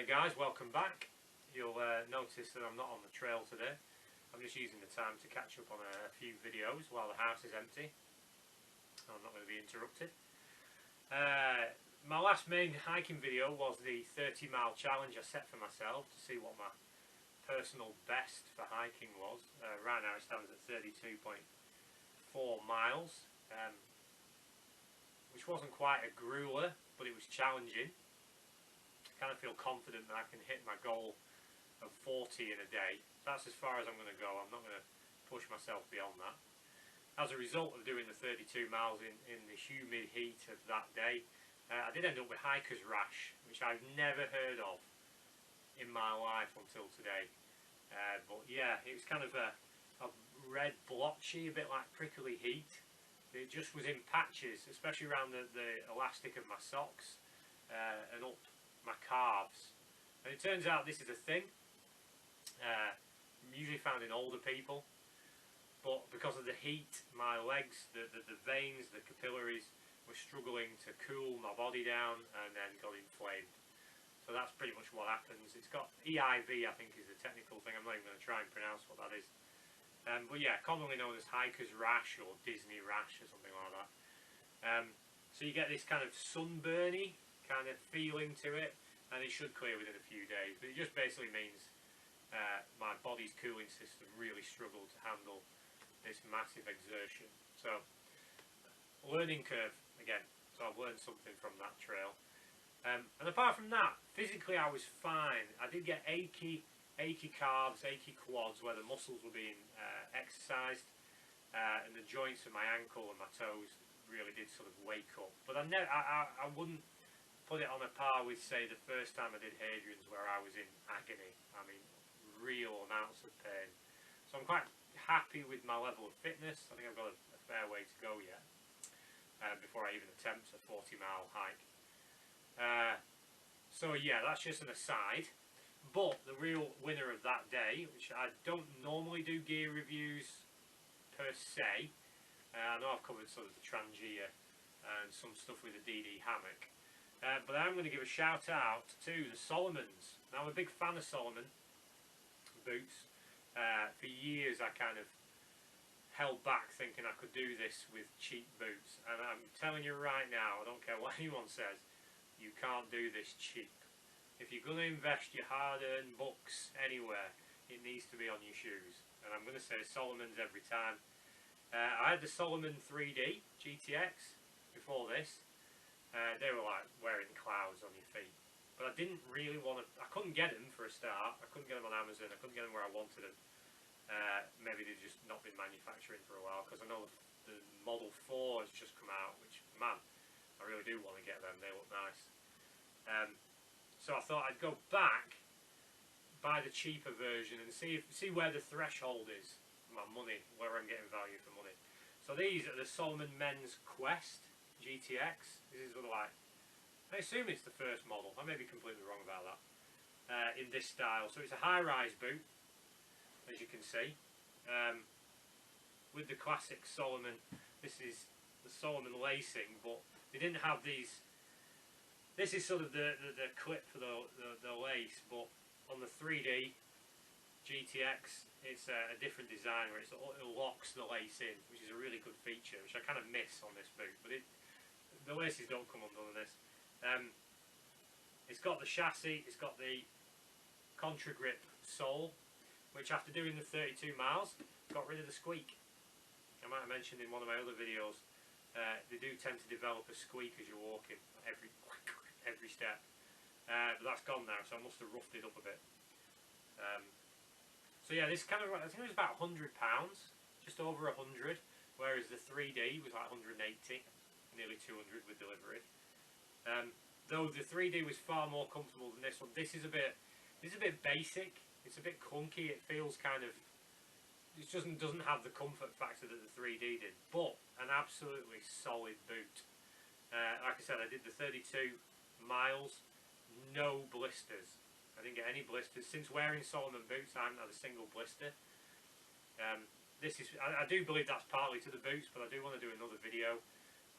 Hey guys, welcome back. You'll notice that I'm not on the trail today. I'm just using the time to catch up on a few videos while the house is empty. I'm not going to be interrupted. My last main hiking video was the 30-mile challenge I set for myself to see what my personal best for hiking was. Right now it stands at 32.4 miles, which wasn't quite a grueler, but it was challenging. I kind of feel confident that I can hit my goal of 40 in a day. That's as far as I'm going to go. I'm not going to push myself beyond that. As a result of doing the 32 miles in the humid heat of that day, I did end up with hiker's rash, which I've never heard of in my life until today. But yeah, it was kind of a red blotchy, a bit like prickly heat. It just was in patches, especially around the elastic of my socks and up my calves. And it turns out this is a thing, usually found in older people, but because of the heat, my legs, the veins, the capillaries were struggling to cool my body down and then got inflamed. So that's pretty much what happens. It's got EIV, I think, is the technical thing. I'm not even going to try and pronounce what that is. But yeah, commonly known as hiker's rash or Disney rash or something like that. So you get this kind of sunburny kind of feeling to it, and it should clear within a few days. But it just basically means my body's cooling system really struggled to handle this massive exertion. So learning curve again. So I've learned something from that trail. And apart from that, physically I was fine. I did get achy calves, achy quads where the muscles were being exercised, and the joints of my ankle and my toes really did sort of wake up. But I wouldn't put it on a par with, say, the first time I did Hadrian's, where I was in agony. I mean, real amounts of pain. So I'm quite happy with my level of fitness. I think I've got a fair way to go yet before I even attempt a 40-mile hike. So yeah, that's just an aside. But the real winner of that day, which I don't normally do gear reviews per se, I know I've covered sort of the Trangia and some stuff with the DD hammock, but I'm going to give a shout out to the Salomons. Now I'm a big fan of Salomon boots. For years I kind of held back thinking I could do this with cheap boots, and I'm telling you right now, I don't care what anyone says, you can't do this cheap. If you're going to invest your hard-earned bucks anywhere, it needs to be on your shoes. And I'm going to say Salomon's every time. I had the Salomon 3D GTX before this. They were like wearing clouds on your feet. But I didn't really want to, I couldn't get them for a start. I couldn't get them on Amazon. I couldn't get them where I wanted them. Maybe they've just not been manufacturing for a while, because I know the Model 4 has just come out, which, man, I really do want to get them. They look nice. So I thought I'd go back, buy the cheaper version, and see where the threshold is for my money, where I'm getting value for money. So these are the Salomon Men's Quest GTX. This is sort of like, I assume it's the first model. I may be completely wrong about that. In this style. So it's a high-rise boot, as you can see. With the classic Salomon, this is the Salomon lacing, but they didn't have these. This is sort of the clip for the lace, but on the 3D GTX, it's a different design where it locks the lace in, which is a really good feature, which I kind of miss on this boot. But the laces don't come undone on this. It's got the chassis, it's got the Contra grip sole, which after doing the 32 miles, got rid of the squeak. I might have mentioned in one of my other videos, they do tend to develop a squeak as you're walking, every step. But that's gone now, so I must have roughed it up a bit. So yeah, this kind of, I think it was about £100, just over 100, whereas the 3D was like 180, nearly 200 with delivery. Though the 3D was far more comfortable than this one. This is a bit basic. It's a bit clunky. It feels kind of, it doesn't have the comfort factor that the 3D did, but an absolutely solid boot. Like I said, I did the 32 miles, no blisters. I didn't get any blisters. Since wearing Salomon boots, I haven't had a single blister. I do believe that's partly to the boots, but I do want to do another video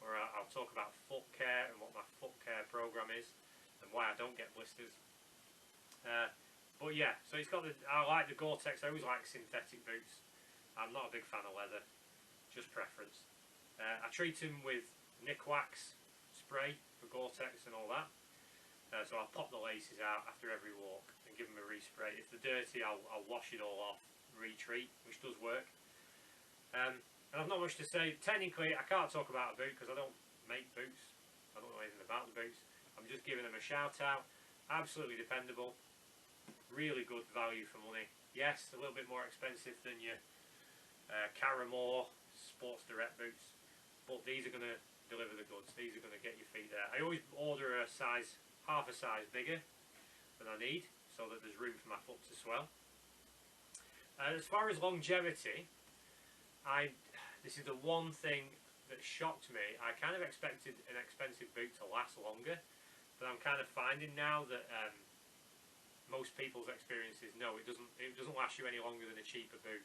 where I'll talk about foot care and what my foot care program is and why I don't get blisters. But yeah, so it's got the, I like the Gore-Tex. I always like synthetic boots. I'm not a big fan of leather, just preference. I treat them with nick wax spray for Gore-Tex and all that. So I'll pop the laces out after every walk and give them a respray. If they're dirty, I'll wash it all off, retreat, which does work. And I've not much to say. Technically, I can't talk about a boot because I don't make boots. I don't know anything about the boots. I'm just giving them a shout out. Absolutely dependable. Really good value for money. Yes, a little bit more expensive than your Caramore Sports Direct boots, but these are going to deliver the goods. These are going to get your feet there. I always order a size, half a size bigger than I need, so that there's room for my foot to swell. As far as longevity, this is the one thing that shocked me. I kind of expected an expensive boot to last longer, but I'm kind of finding now that most people's experience is no, it doesn't last you any longer than a cheaper boot.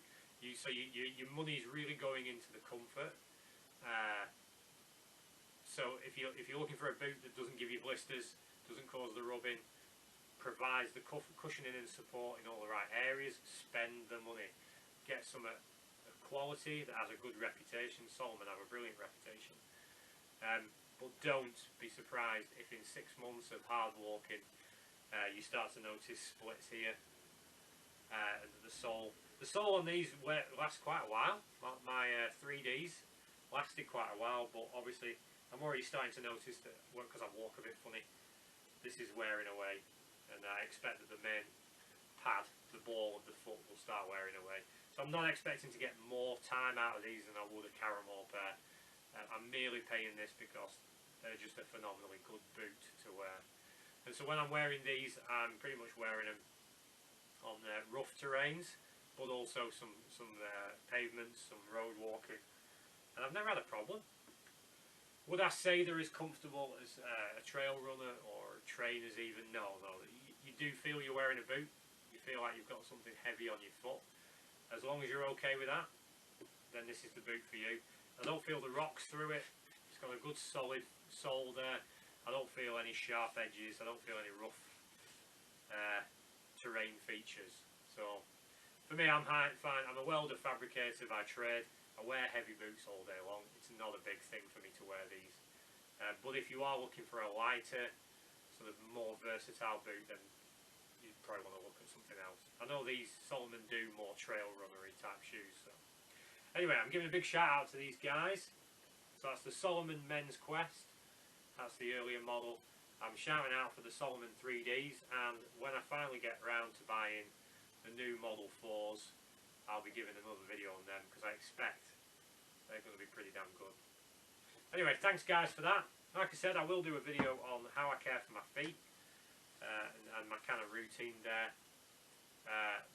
So your money's really going into the comfort. So if you're looking for a boot that doesn't give you blisters, doesn't cause the rubbing, provides the cushioning and support in all the right areas, spend the money. Get some quality that has a good reputation. Salomon have a brilliant reputation. But don't be surprised if in 6 months of hard walking you start to notice splits here. The sole on these lasts quite a while. My 3Ds lasted quite a while, but obviously I'm already starting to notice that, because I walk a bit funny, this is wearing away, and I expect that the main pad, the ball of the foot, will start wearing away. So I'm not expecting to get more time out of these than I would a Caramore pair. I'm merely paying this because they're just a phenomenally good boot to wear. And so when I'm wearing these, I'm pretty much wearing them on rough terrains, but also some pavements, some road walking, and I've never had a problem. Would I say they're as comfortable as a trail runner or trainers even? No. You do feel you're wearing a boot. You feel like you've got something heavy on your foot. As long as you're okay with that, then this is the boot for you. I don't feel the rocks through it. It's got a good solid sole there. I don't feel any sharp edges. I don't feel any rough terrain features. So for me, I'm fine. I'm a welder fabricator by trade. I wear heavy boots all day long. It's not a big thing for me to wear these. But if you are looking for a lighter, sort of more versatile boot, then you probably want to look at something else. I know these Salomon do more trail runnery type shoes. So anyway, I'm giving a big shout out to these guys. So that's the Salomon Men's Quest. That's the earlier model. I'm shouting out for the Salomon 3Ds, and when I finally get round to buying the new Model 4s, I'll be giving another video on them, because I expect they're going to be pretty damn good. Anyway, thanks guys for that. Like I said, I will do a video on how I care for my feet and my kind of routine there,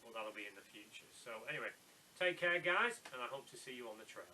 but that'll be in the future. So anyway, take care guys, and I hope to see you on the trail.